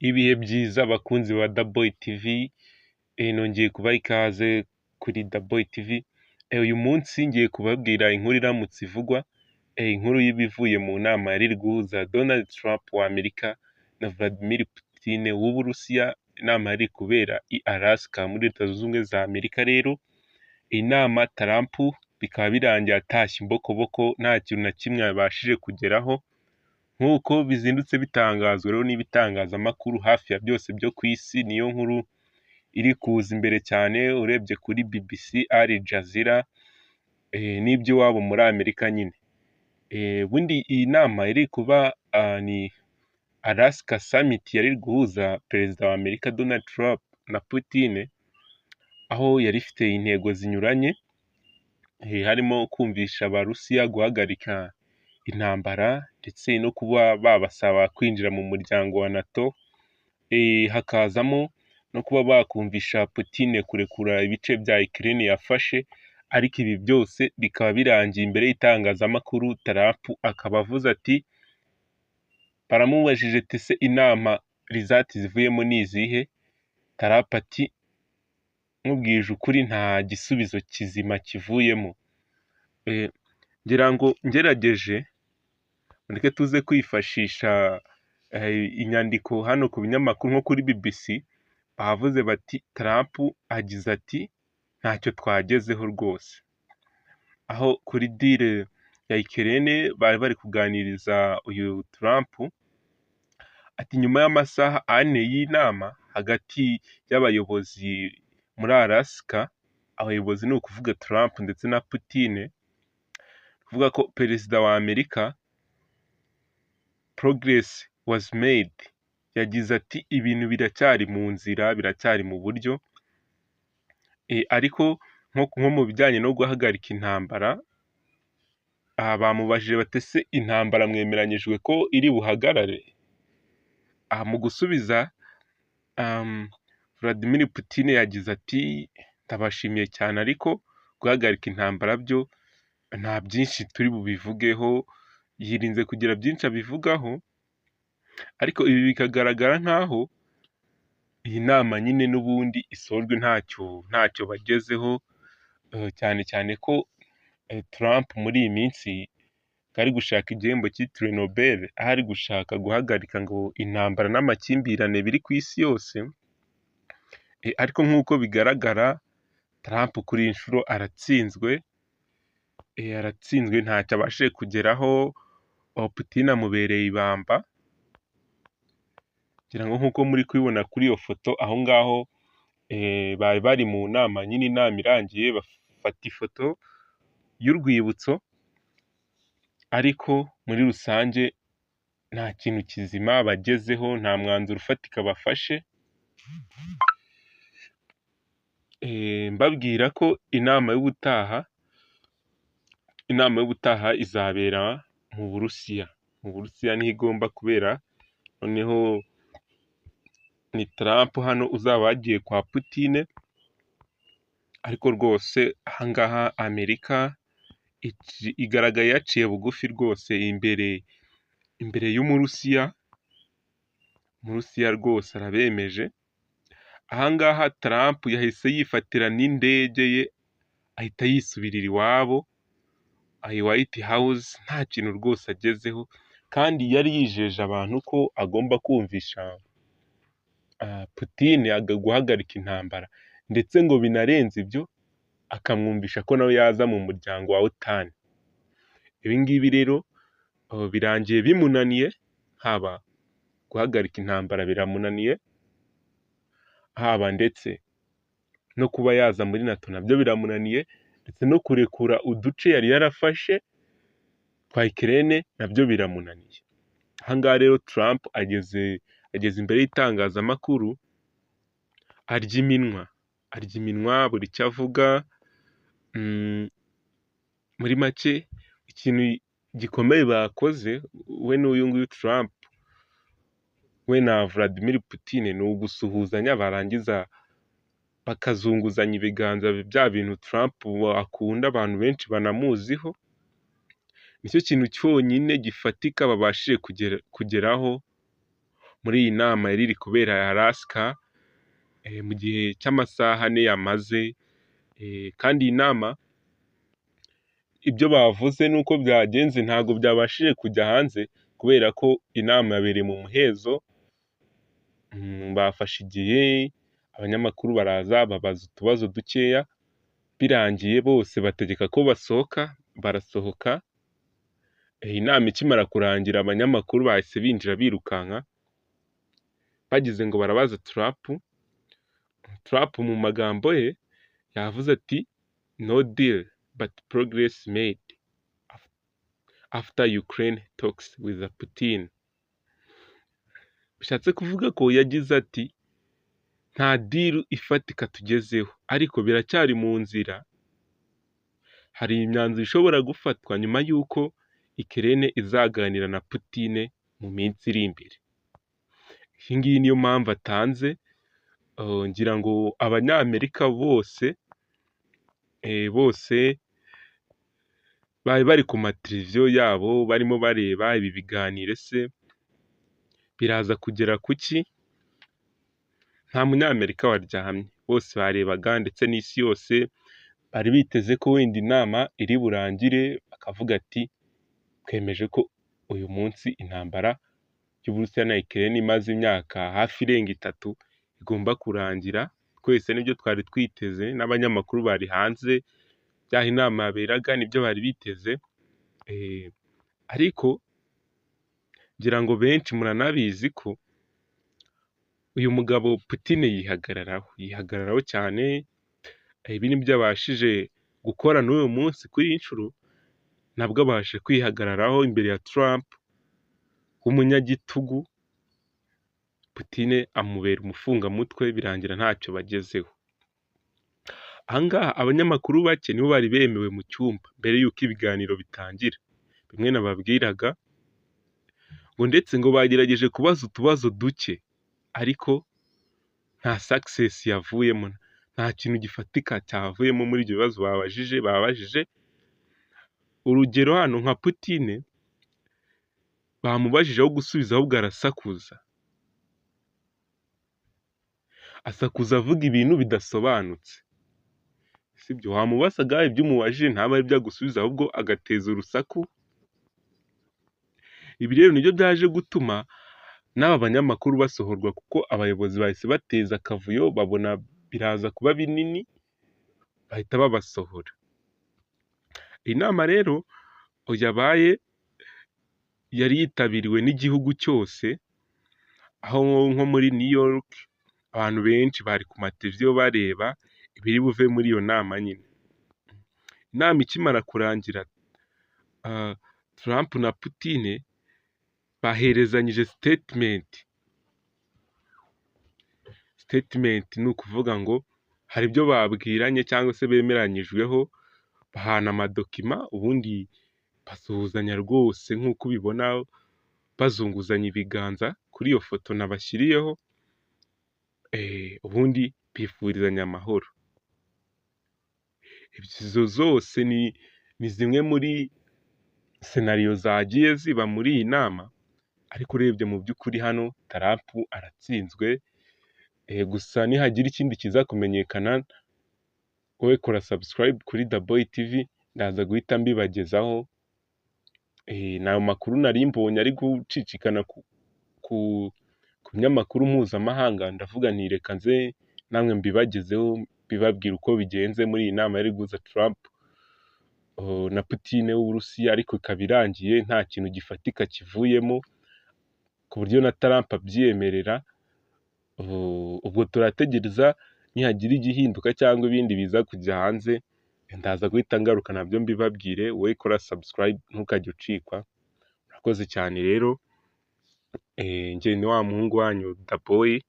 Ibihe byiza bakunzi ba Daboy TV, nongeye kubaha ikaze kuri Daboy TV. Uyu munsi ngiye kubabwira inkuru iramutse ivugwa, inkuru y'ibivuye mu nama yari iri guhuza Donald Trump wa Amerika na Vladimir Putin w'Uburusiya. Inama yari iri kubera i Alaska muri Leta Zunze Ubumwe za Amerika. Rero iyi nama Trump bikaba birangiye atashye imbokoboko, nta kintu na kimwe yabashije kugeraho, nk'uko bizindutse bitangazwa rero n'ibitangazamakuru hafi ya byose byo ku isi. Niyo nkuru iri kuza imbere cyane, urebye kuri BBC, Al Jazeera, n'iby'iwabo muri Amerika nyine. Ubundi iyi nama iri kuba ni Alaska Summit, yari iri guhuza perezida wa Amerika Donald Trump na Putin, aho yari ifite intego zinyuranye, harimo kumvisha Abarusiya guhagarika intambara ndetse no kuba babasaba kwinjira mu muryango wa NATO, hakazamo no kuba bakumvisha Putin kurekura ibice bya Ukraine yafashe. Ariko ibi byose bikaba birangiye imbere y'itangazamakuru. Trump akaba avuze ati, baramubajije ati se inama rizati zivuyemo ni izihe? Trump ati, nkubwije ukuri nta gisubizo kizima kivuyemo. Ngira ngo ngerageje mureke tuze kwifashisha inyandiko hano ku binyamakuru nko kuri BBC, bavuze bati Trump agize ati ntacyo twagezeho rwose. Aho kuri dire ya Ukraine bari kuganiriza uyu Trump, ati nyuma y'amasaha 4 y'inama hagati y'abayobozi muri Alaska, abayobozi ni ukuvuga Trump ndetse na Putin, kuvuga ko perezida wa Amerika progress was made. Yagize ati ibintu biracyari mu nzira, biracyari mu buryo, ariko nko mu bijyanye no guhagarika intambara, bamubajije bati se intambara mwemeranyijwe ko iri buhagarare? Mu gusubiza, Vladimir Putin yagize ati ndabashimiye cyane, ariko guhagarika intambara byo nta byinshi turi bubivugeho. Yirinze kugira byinshi abivugaho, ariko ibi bikagaragara nk'aho iyi nama nyine n'ubundi isorwe ntacyo bagezeho, cyane cyane ko Trump muri iyi minsi ari gushaka igihembo cyitiriwe Nobel, aho ari gushaka guhagarika ngo intambara n'amakimbirane biri ku isi yose. Ariko nk'uko bigaragara Trump kuri iyi nshuro aratsinzwe, ntacyo abashije kugeraho. Putin amubereye ibamba, kugira ngo nk'uko muri kubibona kuri iyo foto aho ngaho, bari bari mu nama nyine, inama irangiye bafata ifoto y'urwibutso, ariko muri rusange nta kintu kizima bagezeho, nta mwanzuro ufatika bafashe. Mbabwira ko inama y'ubutaha izabera mu Burusiya. Niho igomba kubera. Noneho ni Trump hano uzaba yagiye kwa Putin, ariko rwose ahangaha Amerika igaragaye yaciye bugufi rwose imbere y'Umurusiya. Umurusiya rwose arabemeje. Ahangaha Trump yahise yifatira n'indege ye ahita yisubirira iwabo, White House. Nta kintu rwose agezeho, kandi yari yijeje abantu ko agomba kumvisha Putin guhagarika intambara, ndetse ngo binarenze ibyo akamwumvisha ko nawe yaza mu muryango wa OTAN. Ibi ngibi rero birangiye bimunaniye, haba guhagarika intambara biramunaniye, haba ndetse no kuba yaza muri NATO nabyo biramunaniye, ndetse no kurekura uduce yari yarafashe twa Ukraine nabyo biramunaniye. Ahangaha rero Trump ageze imbere y'itangazamakuru, arya iminwa buri icyo avuga. Muri make ikintu gikomeye bakoze we n'uyu nguyu Trump, we na Vladimir Putin, ni ugusuhuzanya, barangiza bakazunguzanya ibiganza, bya bintu Trump akunda, abantu benshi banamuziho. Nicyo kintu cyonyine gifatika babashije kugeraho muri iyi nama yari iri kubera Alaska mu gihe cy'amasaha ane yamaze kandi iyi nama ibyo bavuze n'uko byagenze ntabwo byabashije kujya hanze kubera ko inama yabereye mu muhezo. Bafashe igihe abanyamakuru baraza babaza utubazo dukeya, birangiye bose bategeka ko basohoka, barasohoka. Inama ikimara kurangira abanyamakuru bahise binjira birukanka, bagize ngo barabaza Trump mu magambo ye yavuze ati no deal but progress made after Ukraine talks with Putin. Bishatse kuvuga ko yagize ati nta deal ifatika tugezeho ariko biracyari mu nzira, hari imyanzuro ishobora gufatwa nyuma y'uko Ukraine izaganira na Putin mu minsi iri imbere. Iyi ngiyi niyo mpamvu atanze, ngira ngo abanyamerika bose bari bari ku mateleviziyo yabo barimo bareba ibi biganiro, ese biraza kugera kuki? Nta munyamerika waryamye, bose barebaga ndetse n'isi yose bari biteze ko wenda inama iri burangire bakavuga ati twemeje ko uyu munsi intambara y'Uburusiya na Ukraine imaze imyaka hafi irenga 3 igomba kurangira. Twese nibyo twari twiteze, n'abanyamakuru bari hanze byaho inama yaberaga nibyo bari biteze, ariko ngira ngo benshi muranabizi ko uyu mugabo Putin yihagararaho cyane. Ibi nibyo abashije gukora n'uyu munsi kuri iyi nshuro, nabwo abashe kwihagararaho imbere ya Trump w'umunyagitugu. Putin amubera umufungamutwe, birangira ntacyo bagezeho. Ahangaha abanyamakuru bake nibo bari bemewe mu cyumba mbere y'uko ibiganiro bitangira. Bimwe nababwiraga ngo ndetse ngo bagerageje kubaza utubazo duke ariko nta success yavuyemo, nta kintu gifatika cyavuyemo muri ibyo bibazo babajije. Urugero hano nka Putin bamubajije aho gusubiza ahubwo asakuza avuga ibintu bidasobanutse, sibyo? Wamubazaga ibyo umubajije ntaba ari byo agusubiza ahubwo agateza urusaku. Ibi rero nibyo byaje gutuma n'aba banyamakuru basohorwa, kuko abayobozi bahise bateza akavuyo babona biraza kuba binini, bahita babasohora. Inama rero yabaye yari yitabiriwe n'igihugu cyose, aho nko muri New York abantu benshi bari ku mateleviziyo bareba ibiri buve muri iyo nama nyine. Inama ikimara kurangira, Trump na Putin baherezanyije statement ni ukuvuga ngo hari ibyo babwiranye cyangwa se bemeranyijweho, bahana amadokima, ubundi basuhuzanya rwose nk'uko ubibona bazunguzanya ibiganza kuri iyo foto nabashyiriyeho, ubundi bifurizanya amahoro. Izo zose ni zimwe muri senariyo zagiye ziba muri iyi nama, ariko urebye mu by'ukuri hano Trump aratsinzwe. Gusa nihagira ikindi kiza kumenyekana, wowe kora subscribe kuri The Boy TV, ndaza guhita mbibagezaho. Nayo makuru nari mbonye ari gucicikana ku binyamakuru mpuzamahanga, ndavuga nti reka nze namwe mbibagezeho, bibabwira uko bigenze muri iyi nama yari guhuza Trump na Putin w'Uburusiya, ariko ikaba irangiye nta kintu gifatika kivuyemo, ku buryo na Trump abyiyemerera. Ubwo turategereza nihagira igihinduka cyangwa ibindi biza kujya hanze, ndaza guhita ngaruka nabyo mbibabwire. Wowe kora subscribe ntukajye ucikwa. Murakoze cyane rero, njye ni wa muhungu wanyu The Boy.